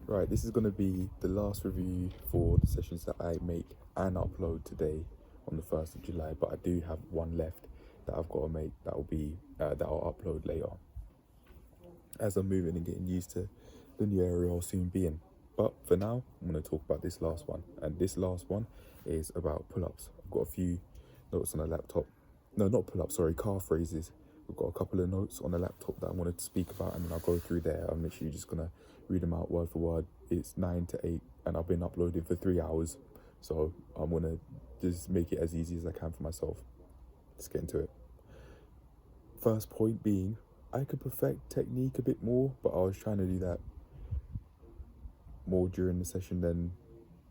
Right, this is going to be the last review for the sessions that I make and upload today on the 1st of July, but I do have one left that I've got to make that will be that I'll upload later as I'm moving and getting used to the new area I'll soon be in. But for now, I'm going to talk about this last one, and this last one is about pull-ups. I've got a few notes on the laptop. No, not pull-ups, sorry, calf raises. I've got a couple of notes on the laptop that I wanted to speak about, and then I'll go through there. I'm literally just going to read them out word for word. It's 9 to 8, and I've been uploading for 3 hours, so I'm going to just make it as easy as I can for myself. Let's get into it. First point being, I could perfect technique a bit more, but I was trying to do that more during the session than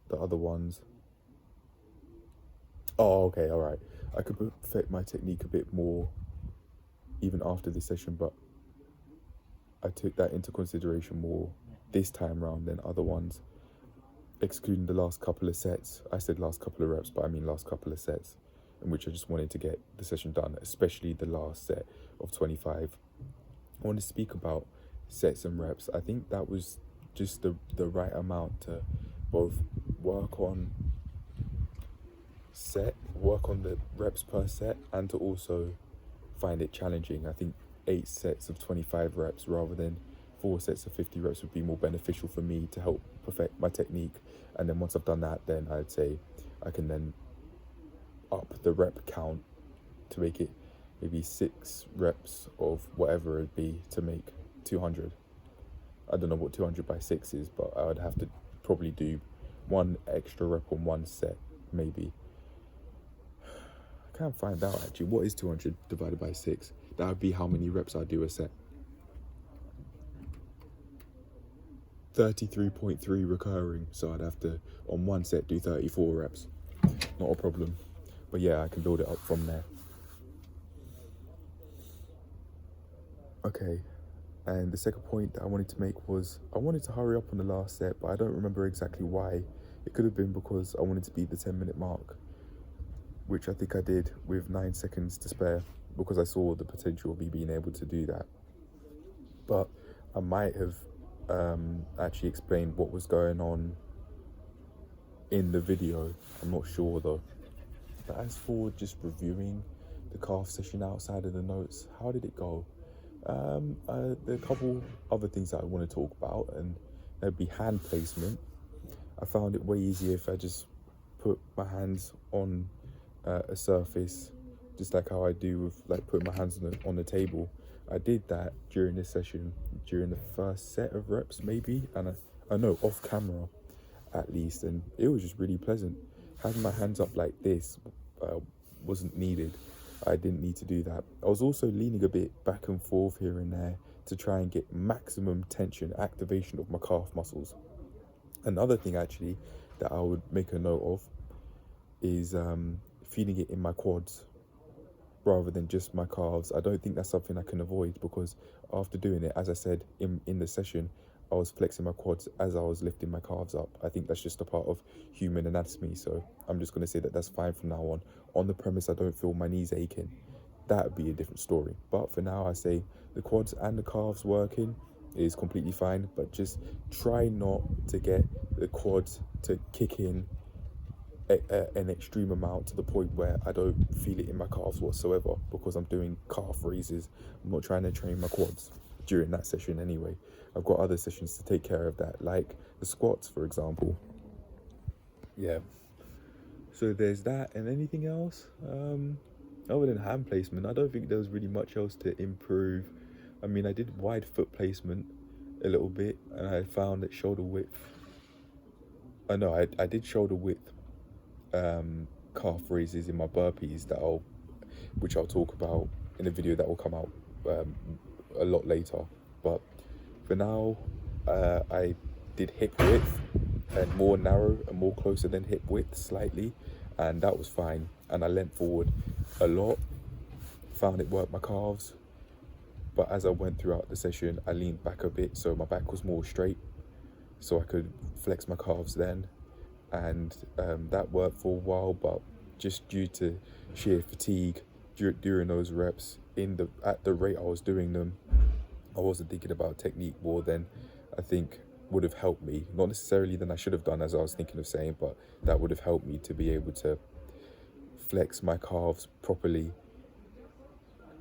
the other ones. Oh, okay, all right. I could perfect my technique a bit more even after this session, but I took that into consideration more this time round than other ones, excluding the last couple of sets. I said last couple of reps, but I mean last couple of sets, in which I just wanted to get the session done, especially the last set of 25. I want to speak about sets and reps. I think that was just the right amount to both work on the reps per set, and to also find it challenging. I think 8 sets of 25 reps rather than 4 sets of 50 reps would be more beneficial for me to help perfect my technique. And then once I've done that, then I'd say I can then up the rep count to make it maybe 6 reps of whatever it'd be to make 200. I don't know what 200 by 6 is, but I would have to probably do 1 extra rep on 1 set, maybe. I can't find out actually. What is 200 divided by 6? That would be how many reps I do a set. 33.3 recurring, so I'd have to, on 1 set, do 34 reps. Not a problem. But yeah, I can build it up from there. Okay, and the second point that I wanted to make was I wanted to hurry up on the last set, but I don't remember exactly why. It could have been because I wanted to beat the 10-minute mark, which I think I did with 9 seconds to spare, because I saw the potential of me being able to do that. But I might have actually explained what was going on in the video. I'm not sure though. But as for just reviewing the calf session outside of the notes, how did it go? There are a couple other things that I want to talk about, and there'd be hand placement. I found it way easier if I just put my hands on a surface, just like how I do with like putting my hands on the table. I did that during this session, during the first set of reps maybe, and I know off camera at least, and it was just really pleasant. Having my hands up like this wasn't needed. I didn't need to do that. I was also leaning a bit back and forth here and there to try and get maximum tension, activation of my calf muscles. Another thing actually that I would make a note of is feeling it in my quads rather than just my calves. I don't think that's something I can avoid, because after doing it, as I said in the session, I was flexing my quads as I was lifting my calves up. I think that's just a part of human anatomy, so I'm just going to say that that's fine from now on the premise I don't feel my knees aching. That would be a different story. But for now, I say the quads and the calves working is completely fine, but just try not to get the quads to kick in an extreme amount to the point where I don't feel it in my calves whatsoever, because I'm doing calf raises. I'm not trying to train my quads during that session anyway. I've got other sessions to take care of that, like the squats, for example. Yeah. So there's that, and anything else? Other than hand placement, I don't think there was really much else to improve. I mean, I did wide foot placement a little bit, and I found that shoulder width. I did shoulder width calf raises in my burpees which I'll talk about in a video that will come out a lot later. But for now, I did hip width, and more narrow and more closer than hip width slightly, and that was fine. And I leant forward a lot, found it worked my calves, but as I went throughout the session, I leaned back a bit so my back was more straight, so I could flex my calves then. And that worked for a while, but just due to sheer fatigue during those reps, at the rate I was doing them, I wasn't thinking about technique more than I think would have helped me, not necessarily than I should have done, as I was thinking of saying, but that would have helped me to be able to flex my calves properly,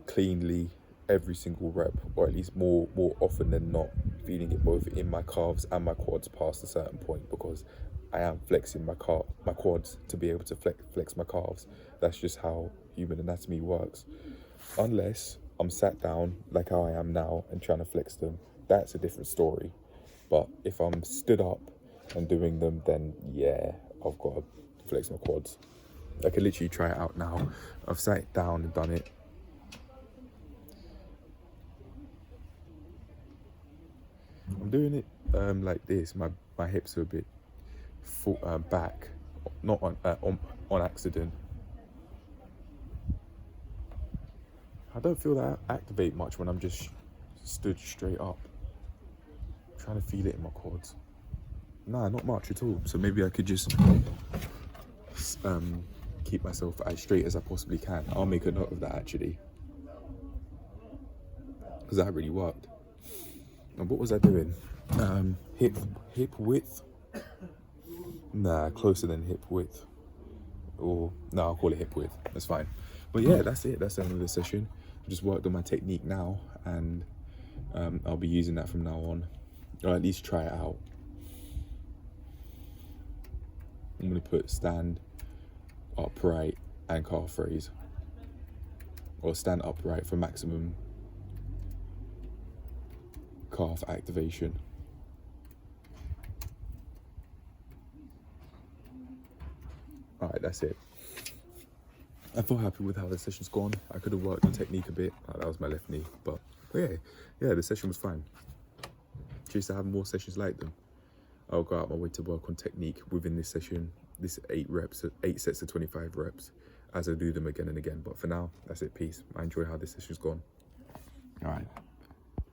cleanly, every single rep, or at least more often than not, feeling it both in my calves and my quads past a certain point, because I am flexing my quads to be able to flex my calves. That's just how human anatomy works. Unless I'm sat down like how I am now and trying to flex them, that's a different story. But if I'm stood up and doing them, then yeah, I've got to flex my quads. I can literally try it out now. I've sat down and done it. I'm doing it like this. My hips are a bit back, not on accident. I don't feel that I activate much when I'm just stood straight up. I'm trying to feel it in my quads. Nah, not much at all. So maybe I could just keep myself as straight as I possibly can. I'll make a note of that actually, because that really worked. And what was I doing? Hip width? Nah, closer than hip width. Or no, I'll call it hip width. That's fine. But yeah, that's it. That's the end of the session. I just worked on my technique now, and I'll be using that from now on, or at least try it out. I'm gonna put stand, upright, and calf raise, or stand upright for maximum calf activation. All right, that's it. I feel happy with how the session's gone. I could have worked on technique a bit. That was my left knee, but yeah, the session was fine. Cheers to have more sessions like them. I'll go out my way to work on technique within this session, this 8 sets of 25 reps, as I do them again and again. But for now, that's it. Peace. I enjoy how this session's gone. All right.